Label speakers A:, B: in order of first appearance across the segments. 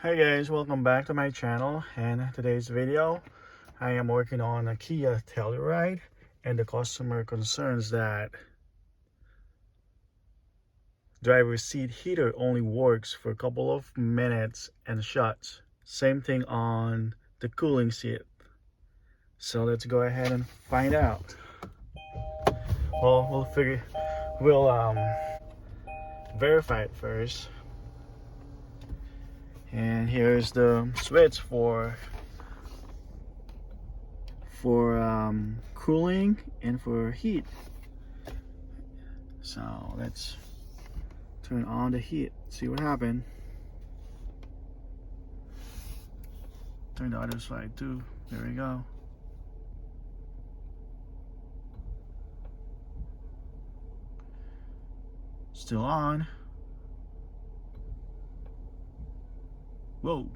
A: Hi guys, welcome back to my channel. And today's video I am working on a Kia Telluride, and the customer concerns that driver's seat heater only works for a couple of minutes and shuts. Same thing on the cooling seat. So let's go ahead and find out. Well, we'll verify it first. And here's the switch for cooling and for heat. So let's turn on the heat, see what happened. Turn the other side too. There we go. Still on. Whoa.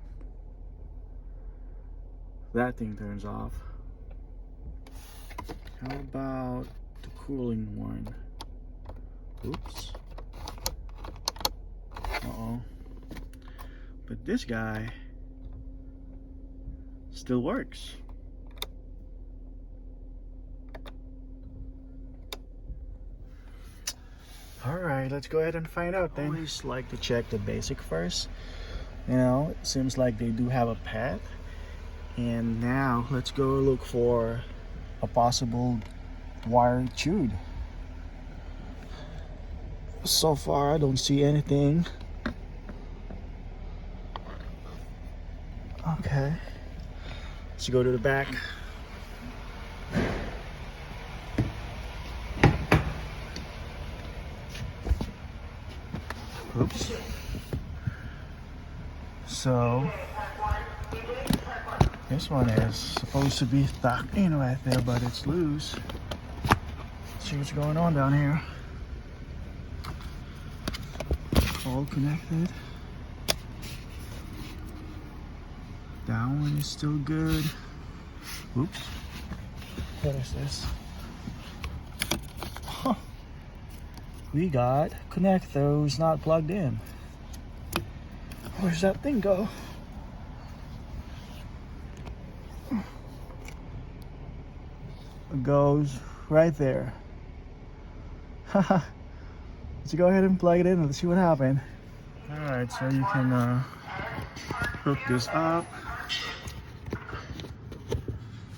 A: That thing turns off. How about the cooling one? Oops. Uh-oh. But this guy still works. Alright, let's go ahead and find out then. I always like to check the basic first. You know, it seems like they do have a pad. And now let's go look for a possible wire chewed. So far I don't see anything. Okay, let's go to the back. Oops. So this one is supposed to be tucked in right there, but it's loose. Let's see what's going on down here. All connected. That one is still good. Oops. What is this? Huh. We got connectors not plugged in. Where's that thing go? It goes right there. Haha. Let's go ahead and plug it in and let's see what happened. Alright, so you can hook this up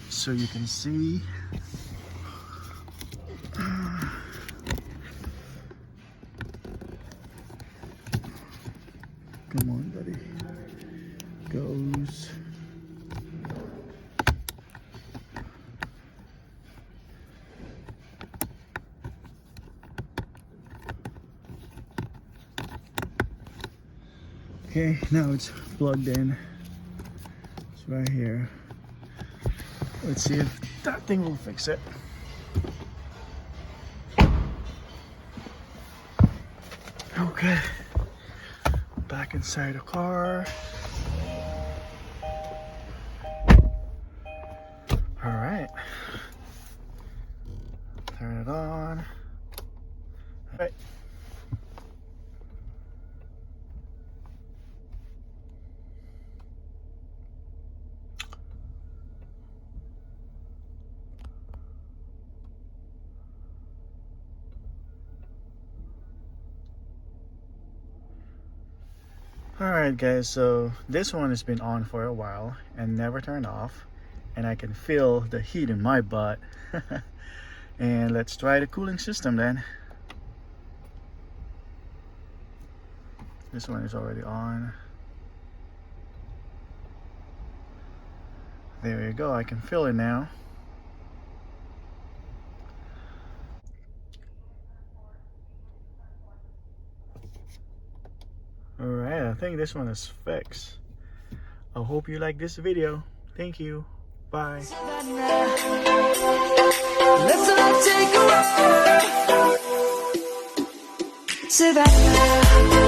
A: so you can see. Come on, buddy. Goes. Okay, now it's plugged in. It's right here. Let's see if that thing will fix it. Okay. Back inside the car. All right. Turn it on. All right. Alright guys, so this one has been on for a while and never turned off, and I can feel the heat in my butt. And let's try the cooling system then. This one is already on. There you go, I can feel it now. Alright, I think this one is fixed. I hope you like this video. Thank you. Bye. Let's all take a ride. Savannah.